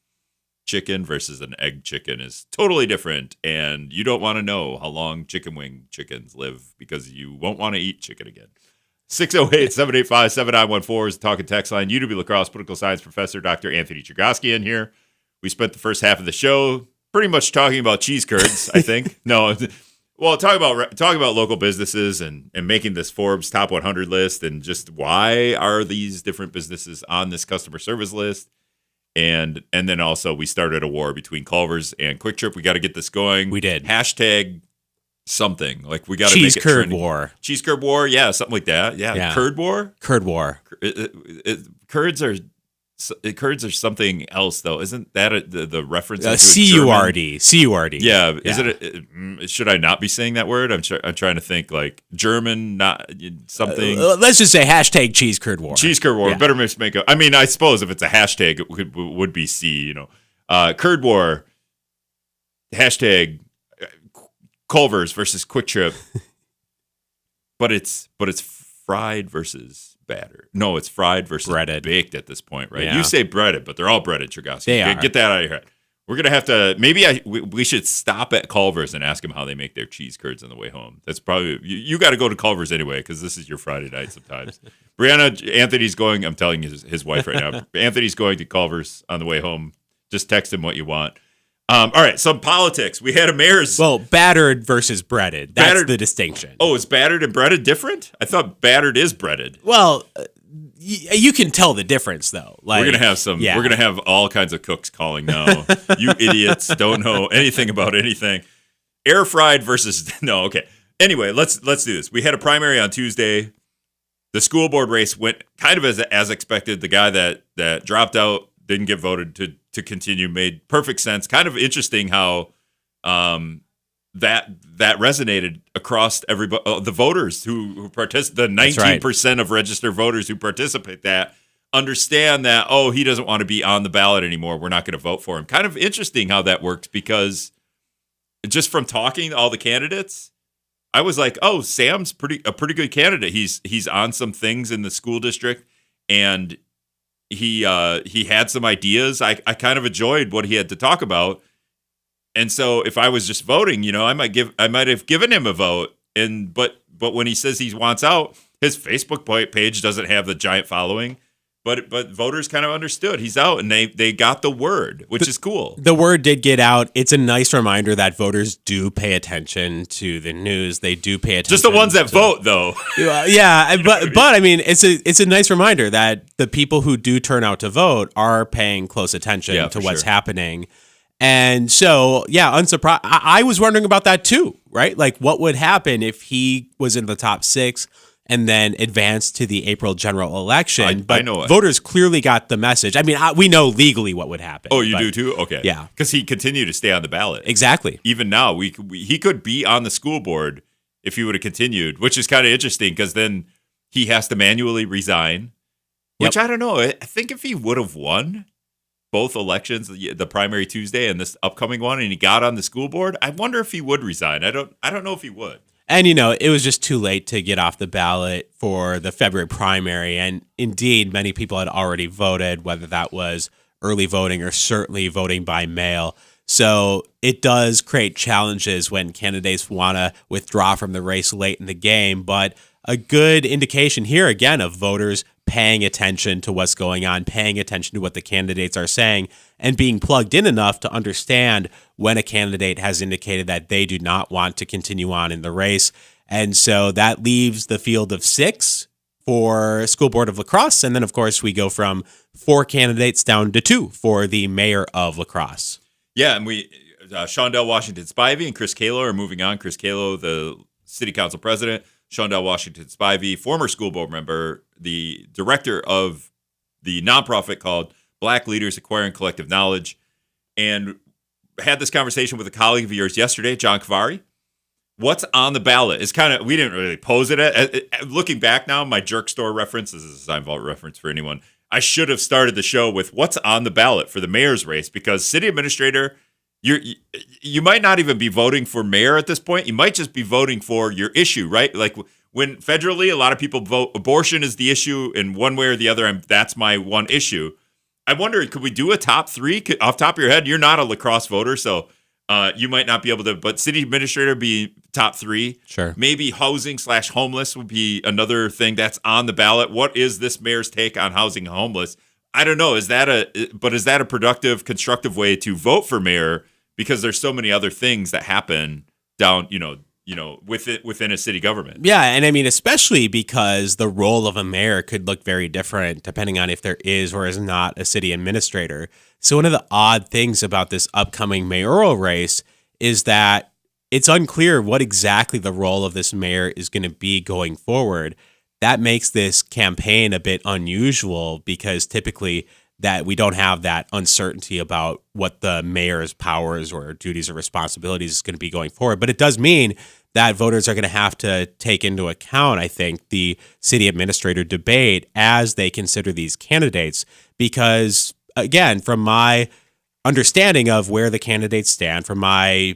S2: chicken versus an egg chicken is totally different. And you don't want to know how long chicken wing chickens live because you won't want to eat chicken again. 608-785-7914 is the talk and text line. UW-La Crosse political science professor Dr. Anthony Chergosky in here. We spent the first half of the show pretty much talking about cheese curds, I think. No, well, talking about local businesses and making this Forbes top 100 list and just why are these different businesses on this customer service list. And then also we started a war between Culver's and Quick Trip. We got to get this going.
S3: We did.
S2: Hashtag something. Like we got to
S3: cheese
S2: make it
S3: curd
S2: trendy.
S3: war.
S2: Cheese curd war. Yeah, something like that. Yeah. Curd war.
S3: Curd war.
S2: Curds are something else though. Isn't that the reference?
S3: C-U-R-D. C-U-R-D.
S2: Yeah. Is it? Should I not be saying that word? I'm trying to think like German, not something.
S3: Let's just say hashtag cheese curd war.
S2: Cheese curd war.
S3: Yeah.
S2: Better make I mean, I suppose if it's a hashtag, it would be C. You know, curd war. Hashtag Culver's versus Quick Trip. but it's fried versus batter. No, it's fried versus
S3: breaded.
S2: Baked at this point, right?
S3: Yeah.
S2: You say breaded, but they're all breaded, Chergosky.
S3: They are.
S2: Get that out of your head. We're going to have to, maybe we should stop at Culver's and ask them how they make their cheese curds on the way home. That's probably, you got to go to Culver's anyway, because this is your Friday night sometimes. Brianna, Anthony's going, I'm telling his wife right now, Anthony's going to Culver's on the way home. Just text him what you want. All right, some politics. We had a mayor's.
S3: Well, battered versus breaded. That's the distinction.
S2: Oh, is battered and breaded different? I thought battered is breaded.
S3: Well, you can tell the difference though. Like,
S2: we're gonna have some.
S3: Yeah.
S2: We're gonna have all kinds of cooks calling now. You idiots don't know anything about anything. Air fried versus no. Okay. Anyway, let's do this. We had a primary on Tuesday. The school board race went kind of as expected. The guy that dropped out didn't get voted to continue. Made perfect sense. Kind of interesting how that resonated across everybody. The voters who participate, the 19% of registered voters who participate that understand that, oh, he doesn't want to be on the ballot anymore. We're not going to vote for him. Kind of interesting how that worked, because just from talking to all the candidates, I was like, oh, Sam's a pretty good candidate. He's on some things in the school district, and he had some ideas. I kind of enjoyed what he had to talk about. And so if I was just voting, I might have given him a vote. But when he says he wants out, his Facebook page doesn't have the giant following. But voters kind of understood he's out, and they got the word, which is cool.
S3: The word did get out. It's a nice reminder that voters do pay attention to the news. They do pay attention.
S2: Just the ones that vote, though.
S3: Yeah, but I mean, it's a nice reminder that the people who do turn out to vote are paying close attention to what's happening. And so, yeah, unsurprised. I was wondering about that too, right? Like, what would happen if he was in the top 6 and then advanced to the April general election? But
S2: I know it.
S3: Voters clearly got the message. I mean, we know legally what would happen.
S2: Oh, you do too? Okay.
S3: Yeah.
S2: Because he continued to stay on the ballot.
S3: Exactly.
S2: Even now, he could be on the school board if he would have continued, which is kind of interesting, because then he has to manually resign, which I don't know. I think if he would have won both elections, the primary Tuesday and this upcoming one, and he got on the school board, I wonder if he would resign. I don't know if he would.
S3: And, it was just too late to get off the ballot for the February primary. And indeed, many people had already voted, whether that was early voting or certainly voting by mail. So it does create challenges when candidates want to withdraw from the race late in the game. But a good indication here, again, of voters paying attention to what's going on, paying attention to what the candidates are saying, and being plugged in enough to understand when a candidate has indicated that they do not want to continue on in the race. And so that leaves the field of 6 for School Board of La Crosse. And then, of course, we go from 4 candidates down to 2 for the mayor of La Crosse.
S2: Yeah, and Shondell Washington Spivey and Chris Kalo are moving on. Chris Kalo, the city council president, Shondell Washington Spivey, former school board member, the director of the nonprofit called Black Leaders Acquiring Collective Knowledge, and had this conversation with a colleague of yours yesterday, John Kavari. What's on the ballot is we didn't really pose it. Looking back now, my jerk store reference, this is a Seinfeld reference for anyone. I should have started the show with what's on the ballot for the mayor's race, because city administrator, you might not even be voting for mayor at this point. You might just be voting for your issue, right? Like when federally, a lot of people vote abortion is the issue in one way or the other, and that's my one issue. I wonder, could we do a top 3? Off the top of your head, you're not a La Crosse voter, so you might not be able to, but city administrator be top 3. Sure. Maybe housing/homeless would be another thing that's on the ballot. What is this mayor's take on housing and homeless? I don't know. Is that a productive, constructive way to vote for mayor? Because there's so many other things that happen down, within a city government.
S3: Yeah, and I mean, especially because the role of a mayor could look very different depending on if there is or is not a city administrator. So one of the odd things about this upcoming mayoral race is that it's unclear what exactly the role of this mayor is going to be going forward. That makes this campaign a bit unusual because typically that we don't have that uncertainty about what the mayor's powers or duties or responsibilities is going to be going forward. But it does mean that voters are going to have to take into account, I think, the city administrator debate as they consider these candidates. Because, again, from my understanding of where the candidates stand, from my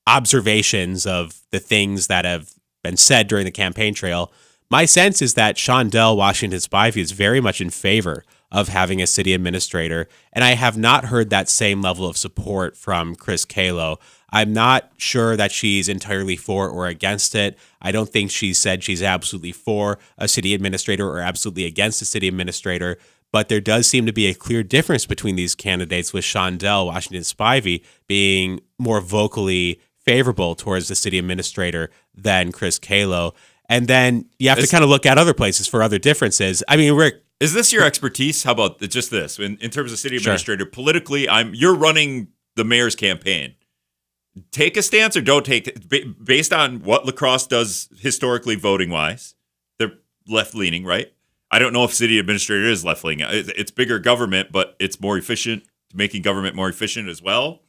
S3: observations of the things that have been said during the campaign trail, my sense is that Shondell Washington Spivey is very much in favor of having a city administrator, and I have not heard that same level of support from Chris Kalo. I'm not sure that she's entirely for or against it. I don't think she said she's absolutely for a city administrator or absolutely against a city administrator, but there does seem to be a clear difference between these candidates, with Shondell Washington Spivey being more vocally favorable towards the city administrator than Chris Kalo. And then you have to kind of look at other places for other differences. I mean, Rick,
S2: is this your expertise? How about just this? In terms of city administrator, politically, you're running the mayor's campaign. Take a stance or don't take it based on what La Crosse does historically voting-wise. They're left-leaning, right? I don't know if city administrator is left-leaning. It's bigger government, but it's more efficient, making government more efficient as well.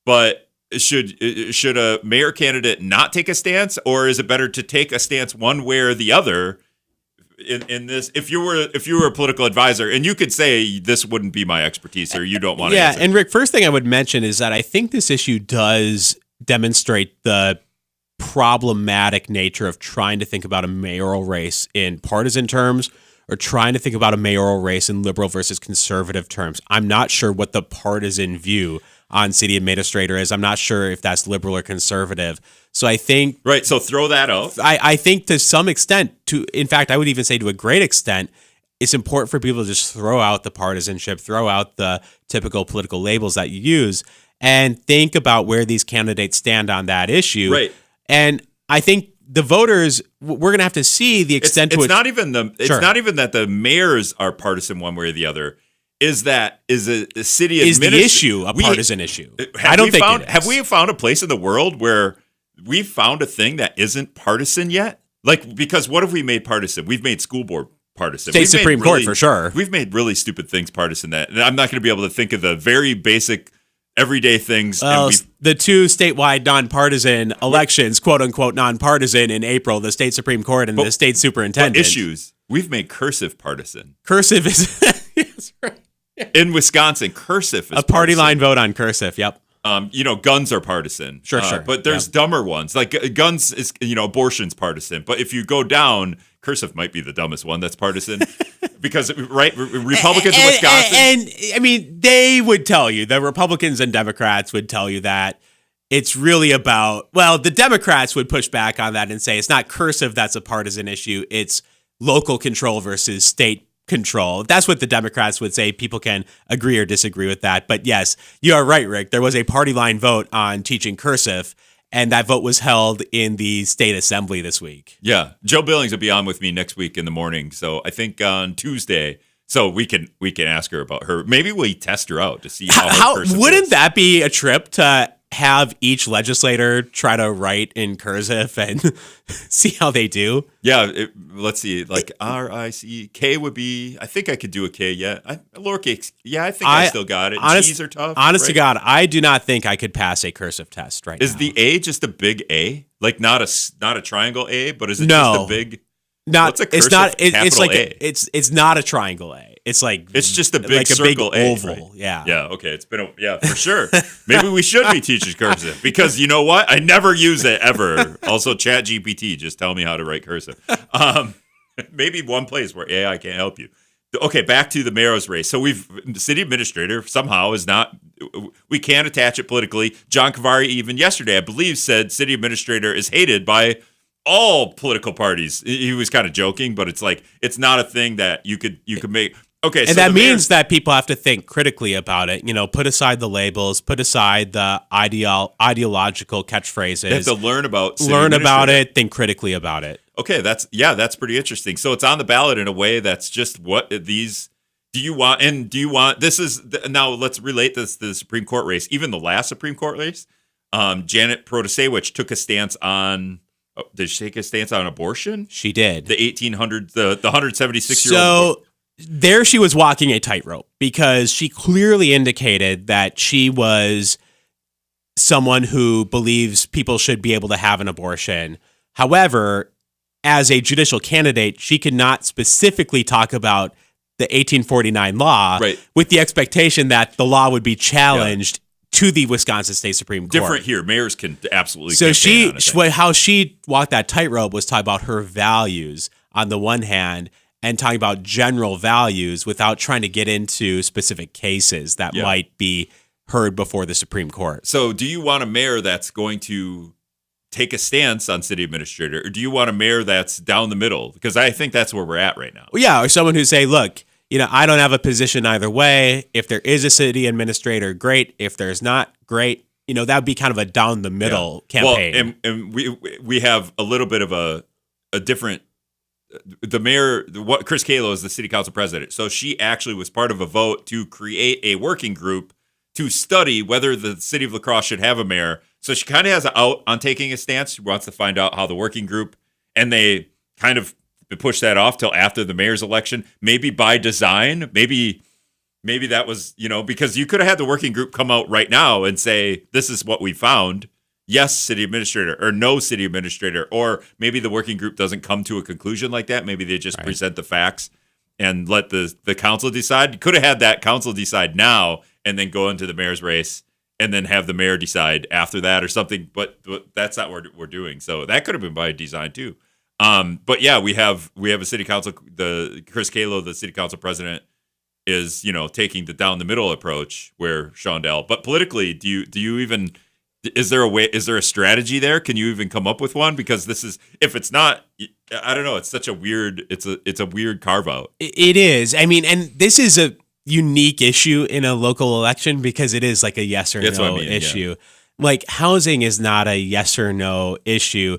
S2: But should a mayor candidate not take a stance, or is it better to take a stance one way or the other? In this, if you were a political advisor, and you could say this wouldn't be my expertise, or you don't want to answer.
S3: And Rick, first thing I would mention is that I think this issue does demonstrate the problematic nature of trying to think about a mayoral race in partisan terms, or trying to think about a mayoral race in liberal versus conservative terms. I'm not sure what the partisan view on city administrator is. I'm not sure if that's liberal or conservative. So I think...
S2: Right, so throw that out.
S3: I think to some extent, in fact, I would even say to a great extent, it's important for people to just throw out the partisanship, throw out the typical political labels that you use, and think about where these candidates stand on that issue.
S2: Right.
S3: And I think the voters, we're going to have to see the extent to which...
S2: It's not even that the mayors are partisan one way or the other. Is the city
S3: is the issue a partisan issue? I don't think it is.
S2: Have we found a place in the world where we've found a thing that isn't partisan yet? Like, because what have we made partisan? We've made school board partisan.
S3: State Supreme Court, for sure.
S2: We've made really stupid things partisan. And I'm not going to be able to think of the very basic everyday things.
S3: Well, the 2 statewide nonpartisan elections, quote unquote nonpartisan, in April, the state Supreme Court and the state superintendent.
S2: But issues, we've made cursive partisan.
S3: Cursive is... Yes, right.
S2: In Wisconsin, cursive is
S3: a party
S2: partisan.
S3: line vote on cursive. Yep.
S2: Guns are partisan.
S3: Sure.
S2: But there's dumber ones. Like guns is, abortion's partisan. But if you go down, cursive might be the dumbest one that's partisan. Because, Republicans in Wisconsin.
S3: And, I mean, they would tell you, the Republicans and Democrats would tell you that it's really about, the Democrats would push back on that and say it's not cursive that's a partisan issue. It's local control versus state control. That's what the Democrats would say. People can agree or disagree with that. But yes, you are right, Rick. There was a party line vote on teaching cursive, and that vote was held in the state assembly this week.
S2: Yeah. Joe Billings will be on with me next week in the morning. So I think on Tuesday, so we can ask her about her. Maybe we test her out to see how cursive
S3: wouldn't
S2: is.
S3: that be a trip to have each legislator try to write in cursive and see how they do?
S2: Yeah, let's see. Like R-I-C-K would be, I think I could do a K yet. Lowercase, yeah, I think I still got it. G's are tough.
S3: Honest to God, I do not think I could pass a cursive test right now.
S2: Is the A just a big A? Like not a triangle A, but is it just a big... What's a cursive capital A?
S3: It's not a triangle A. It's like
S2: it's just a big circle
S3: big oval.
S2: A, right?
S3: Yeah.
S2: Yeah. Okay. It's been for sure. Maybe we should be teaching cursive because you know what? I never use it ever. Also, ChatGPT just tell me how to write cursive. Maybe one place where AI can't help you. Okay, back to the mayor's race. So the city administrator somehow is not. We can't attach it politically. John Kavari even yesterday, I believe, said city administrator is hated by all political parties. He was kind of joking, but it's like it's not a thing that you could make. Okay,
S3: and
S2: so
S3: that means that people have to think critically about it. Put aside the labels, put aside the ideological catchphrases.
S2: They have to learn about
S3: it, think critically about it.
S2: Okay, that's pretty interesting. So it's on the ballot in a way that's just what these. Do you want? This is now. Let's relate this to the Supreme Court race. Even the last Supreme Court race, Janet Protasewicz took a stance on. Did she take a stance on abortion?
S3: She did.
S2: The 1800, the 176-year-old.
S3: So there she was walking a tightrope because she clearly indicated that she was someone who believes people should be able to have an abortion. However, as a judicial candidate, she could not specifically talk about the 1849 law with the expectation that the law would be challenged to the Wisconsin State Supreme Court.
S2: Different here. Mayors can absolutely.
S3: So how she walked that tightrope was talking about her values on the one hand and talking about general values without trying to get into specific cases that might be heard before the Supreme Court.
S2: So do you want a mayor that's going to take a stance on city administrator, or do you want a mayor that's down the middle? Because I think that's where we're at right now.
S3: Well, yeah, or someone who say, look, I don't have a position either way. If there is a city administrator, great. If there's not, great. That would be kind of a down the middle campaign.
S2: Well, and we have a little bit of a different. The mayor, Chris Kalo is the city council president, so she actually was part of a vote to create a working group to study whether the city of La Crosse should have a mayor. So she kind of has an out on taking a stance. She wants to find out how the working group, and they kind of push that off till after the mayor's election, maybe by design, maybe that was, because you could have had the working group come out right now and say, this is what we found. Yes, city administrator, or no city administrator, or maybe the working group doesn't come to a conclusion like that. Maybe they just present the facts and let the council decide. You could have had that council decide now and then go into the mayor's race and then have the mayor decide after that or something. But that's not what we're doing. So that could have been by design too. But yeah, we have a city council. The Chris Kalo, the city council president, is taking the down the middle approach where Shondell. But politically, do you even? Is there a strategy there? Can you even come up with one? Because this is, if it's not, I don't know. It's such a weird. It's a weird carve out.
S3: It is. I mean, and this is a unique issue in a local election because it is like a yes or no issue. Yeah. Like housing is not a yes or no issue.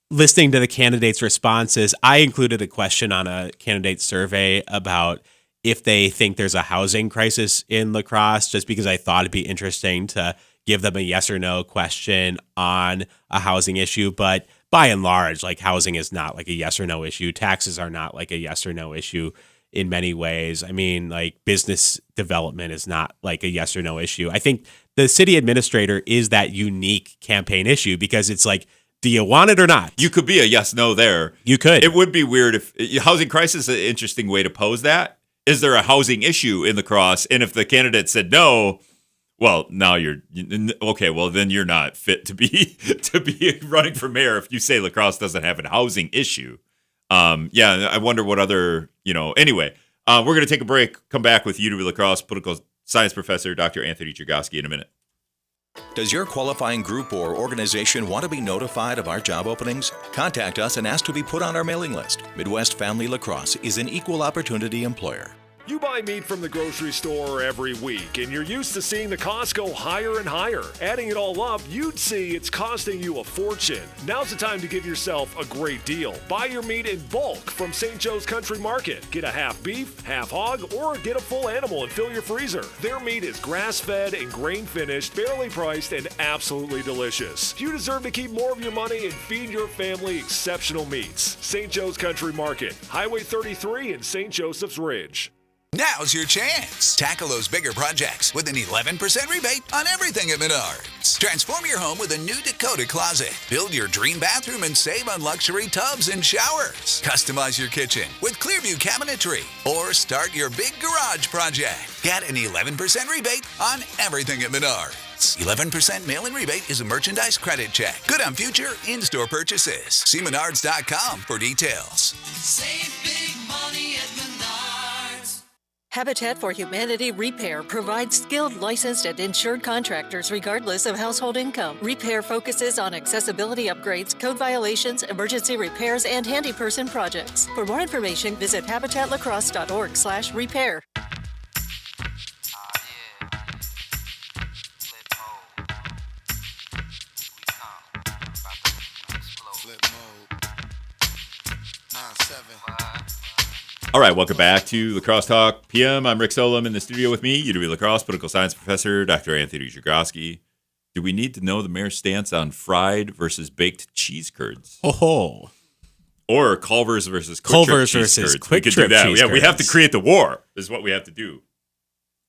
S3: Listening to the candidates' responses, I included a question on a candidate survey about if they think there's a housing crisis in La Crosse, just because I thought it'd be interesting to give them a yes or no question on a housing issue. But by and large, like housing is not like a yes or no issue. Taxes are not like a yes or no issue in many ways. I mean, like business development is not like a yes or no issue. I think the city administrator is that unique campaign issue because it's like, do you want it or not?
S2: You could be a yes, no there.
S3: You could.
S2: It would be weird if housing crisis is an interesting way to pose that. Is there a housing issue in La Crosse? And if the candidate said no, Well, now okay. Well, then you're not fit to be running for mayor if you say La Crosse doesn't have a housing issue. Yeah, I wonder what other Anyway, we're going to take a break. Come back with UW-La Crosse political science professor Dr. Anthony Chergosky in a minute.
S10: Does your qualifying group or organization want to be notified of our job openings? Contact us and ask to be put on our mailing list. Midwest Family La Crosse is an equal opportunity employer.
S7: You buy meat from the grocery store every week, and you're used to seeing the costs go higher and higher. Adding it all up, you'd see it's costing you a fortune. Now's the time to give yourself a great deal. Buy your meat in bulk from St. Joe's Country Market. Get a half beef, half hog, or get a full animal and fill your freezer. Their meat is grass-fed and grain-finished, fairly priced, and absolutely delicious. You deserve to keep more of your money and feed your family exceptional meats. St. Joe's Country Market, Highway 33 in St. Joseph's Ridge.
S4: Now's your chance. Tackle those bigger projects with an 11% rebate on everything at Menards. Transform your home with a new Dakota closet. Build your dream bathroom and save on luxury tubs and showers. Customize your kitchen with Clearview cabinetry. Or start your big garage project. Get an 11% rebate on everything at Menards. 11% mail-in rebate is a merchandise credit check. Good on future in-store purchases. See Menards.com for details.
S19: Save big money at Menards.
S12: Habitat for Humanity Repair provides skilled, licensed, and insured contractors regardless of household income. Repair focuses on accessibility upgrades, code violations, emergency repairs, and handy person projects. For more information, visit habitatlacrosse.org/repair.
S2: All right, welcome back to the CROSSE Talk PM. I'm Rick Solem in the studio with me, UW-La Crosse political science professor Dr. Anthony Chergosky. Do we need to know the mayor's stance on fried versus baked cheese curds?
S3: Oh,
S2: or Culver's versus Quick Trip cheese curds? We could do that. Yeah, we have to create the war. Is what we have to do.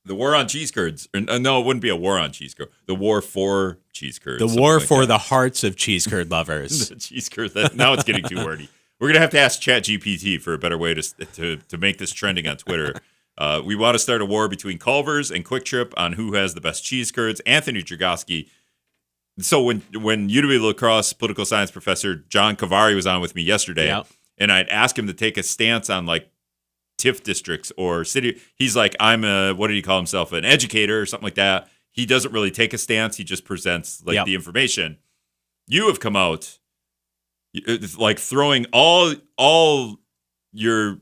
S2: The war on cheese curds. No, it wouldn't be a war on cheese curds. The war for cheese curds.
S3: The war for the hearts of cheese curd lovers.
S2: The cheese curds. Now it's getting too wordy. We're going to have to ask ChatGPT for a better way to make this trending on Twitter. We want to start a war between Culver's and Quick Trip on who has the best cheese curds. Anthony Chergosky. So when UW-La Crosse political science professor John Cavari was on with me yesterday, and I'd ask him to take a stance on like TIF districts or city, he's like, I'm what did he call himself? An educator or something like that. He doesn't really take a stance. He just presents like the information. You have come out like throwing all your,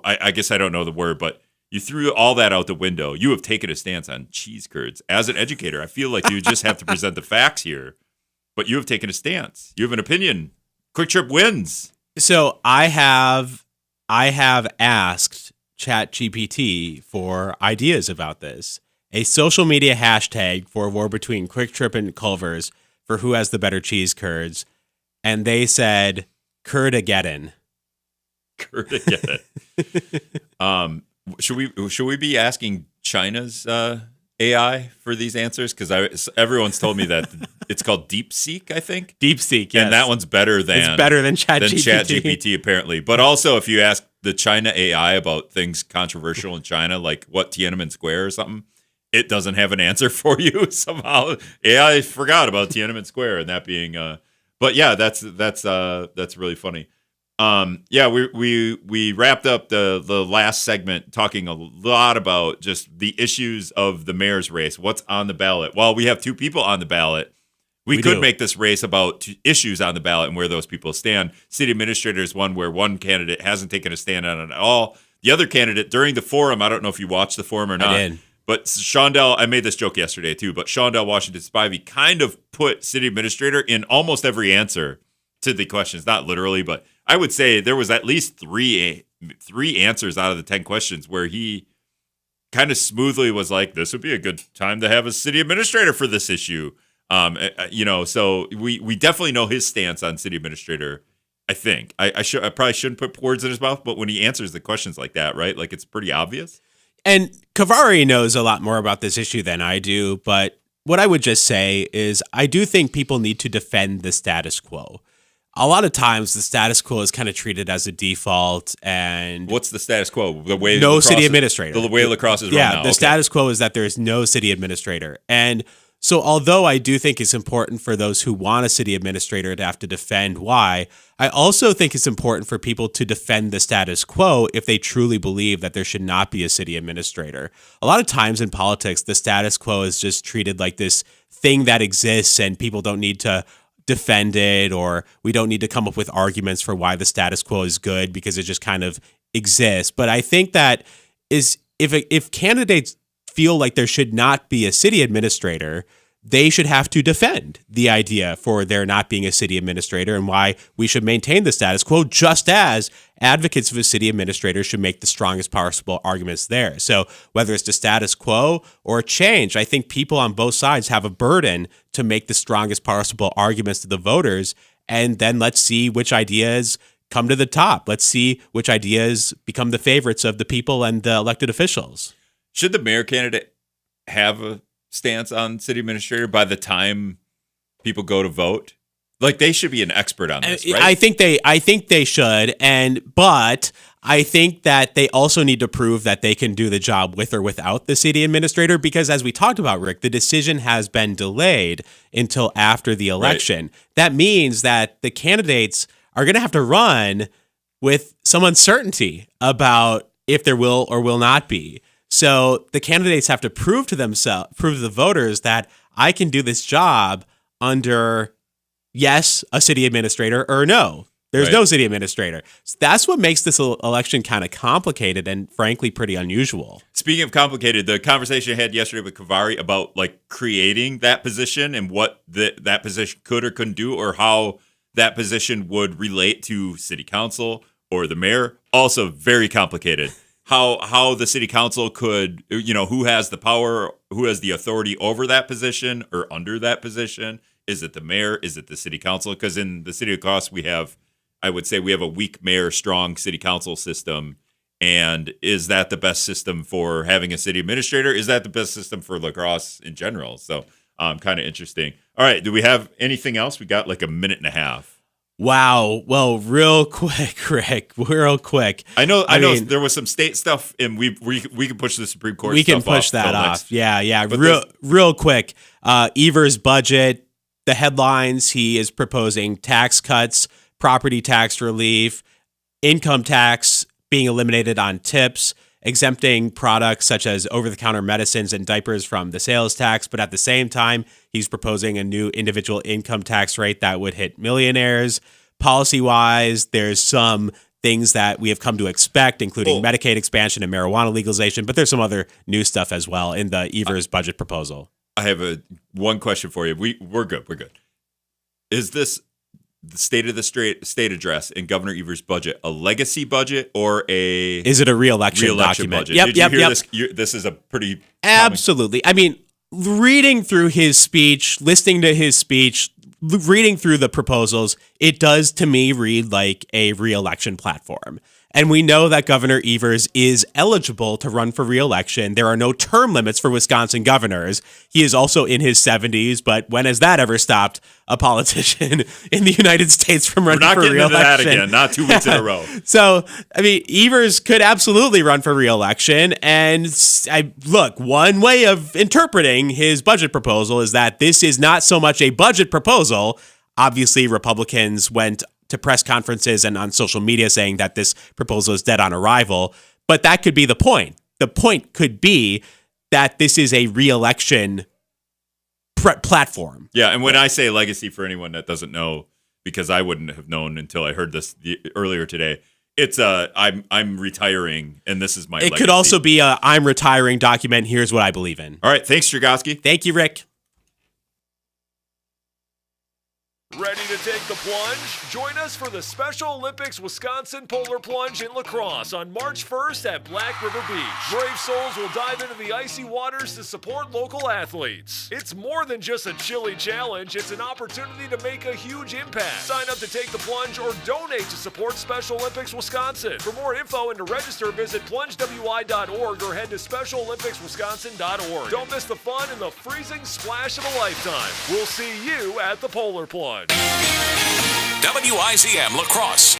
S2: I guess I don't know the word, but you threw all that out the window. You have taken a stance on cheese curds. As an educator, I feel like you just have to present the facts here, but you have taken a stance. You have an opinion. Quick Trip wins.
S3: So I have asked ChatGPT for ideas about this. A social media hashtag for a war between Quick Trip and Culver's for who has the better cheese curds. And they said, Curdageddon.
S2: Curdageddon. Should we be asking China's AI for these answers? Because everyone's told me that it's called DeepSeek, I think.
S3: DeepSeek, yes.
S2: And that one's better than ChatGPT, apparently. But also, if you ask the China AI about things controversial in China, like what Tiananmen Square or something, it doesn't have an answer for you somehow. AI forgot about Tiananmen Square and that being. But yeah, that's really funny. We wrapped up the last segment talking a lot about just the issues of the mayor's race. What's on the ballot? Well, we have two people on the ballot. We could make this race about issues on the ballot and where those people stand. City administrator is one where one candidate hasn't taken a stand on it at all. The other candidate during the forum, I don't know if you watched the forum or not.
S3: I did.
S2: But Shondell, I made this joke yesterday too, but Shondell Washington Spivey kind of put city administrator in almost every answer to the questions. Not literally, but I would say there was at least three answers out of the 10 questions where he kind of smoothly was like, this would be a good time to have a city administrator for this issue. So we definitely know his stance on city administrator. I think I probably shouldn't put words in his mouth, but when he answers the questions like that, right? Like it's pretty obvious.
S3: And Cavari knows a lot more about this issue than I do, but what I would just say is I do think people need to defend the status quo. a lot of times the status quo is kind of treated as a default. And
S2: what's the status quo? The way
S3: no
S2: lacrosse
S3: city
S2: is-
S3: administrator.
S2: The way lacrosse is run now.
S3: The status quo is that there's no city administrator. And so although I do think it's important for those who want a city administrator to have to defend why, I also think it's important for people to defend the status quo if they truly believe that there should not be a city administrator. A lot of times in politics, the status quo is just treated like this thing that exists and people don't need to defend it, or we don't need to come up with arguments for why the status quo is good because it just kind of exists. But I think that is if candidates feel like there should not be a city administrator, they should have to defend the idea for there not being a city administrator and why we should maintain the status quo, just as advocates of a city administrator should make the strongest possible arguments there. So whether it's the status quo or change, I think people on both sides have a burden to make the strongest possible arguments to the voters, and then let's see which ideas come to the top. Let's see which ideas become the favorites of the people and the elected officials.
S2: Should the mayor candidate have a stance on city administrator by the time people go to vote? Like, they should be an expert on this, right?
S3: I think they should, but I think that they also need to prove that they can do the job with or without the city administrator, because as we talked about, Rick, the decision has been delayed until after the election. Right. That means that the candidates are going to have to run with some uncertainty about if there will or will not be. So the candidates have to prove to the voters that I can do this job under, yes, a city administrator, or no, there's no city administrator. So that's what makes this election kind of complicated and frankly pretty unusual.
S2: Speaking of complicated, the conversation I had yesterday with Kavari about like creating that position and what that position could or couldn't do, or how that position would relate to city council or the mayor, also very complicated. How the city council could, who has the power, who has the authority over that position or under that position? Is it the mayor? Is it the city council? Because in the city of CROSSE, I would say we have a weak mayor, strong city council system. And is that the best system for having a city administrator? Is that the best system for lacrosse in general? So kind of interesting. All right. Do we have anything else? We got like a minute and a half.
S3: Wow. Well, real quick, Rick. Real quick.
S2: I know there was some state stuff, and we can push the Supreme Court.
S3: We can push that off. Yeah. Real quick. Evers' budget. The headlines: he is proposing tax cuts, property tax relief, income tax being eliminated on tips, exempting products such as over-the-counter medicines and diapers from the sales tax. But at the same time, he's proposing a new individual income tax rate that would hit millionaires. Policy-wise, there's some things that we have come to expect, including Medicaid expansion and marijuana legalization. But there's some other new stuff as well in the Evers budget proposal.
S2: I have one question for you. We're good. Is this the state of the state address in Governor Evers' budget a legacy budget or
S3: is it a re-election document?
S2: Budget? Did you hear this? This is a pretty
S3: absolutely. I mean, reading through his speech, listening to his speech, reading through the proposals, it does to me read like a re-election platform. And we know that Governor Evers is eligible to run for re-election. There are no term limits for Wisconsin governors. He is also in his 70s, but when has that ever stopped a politician in the United States from running for re-election?
S2: We're not getting into that again, not 2 weeks in a row.
S3: So, I mean, Evers could absolutely run for re-election. And look, one way of interpreting his budget proposal is that this is not so much a budget proposal. Obviously, Republicans went to press conferences and on social media saying that this proposal is dead on arrival. But that could be the point. The point could be that this is a re-election platform.
S2: Yeah, and when I say legacy, for anyone that doesn't know, because I wouldn't have known until I heard this earlier today, it's I'm retiring, and this is my legacy.
S3: It could also be a I'm retiring document. Here's what I believe in.
S2: All right, thanks, Chergosky.
S3: Thank you, Rick.
S7: Ready to take the plunge? Join us for the Special Olympics Wisconsin Polar Plunge in lacrosse on March 1st at Black River Beach. Brave souls will dive into the icy waters to support local athletes. It's more than just a chilly challenge, it's an opportunity to make a huge impact. Sign up to take the plunge or donate to support Special Olympics Wisconsin. For more info and to register, visit plungewi.org or head to specialolympicswisconsin.org. Don't miss the fun and the freezing splash of a lifetime. We'll see you at the Polar Plunge.
S1: WIZM La Crosse.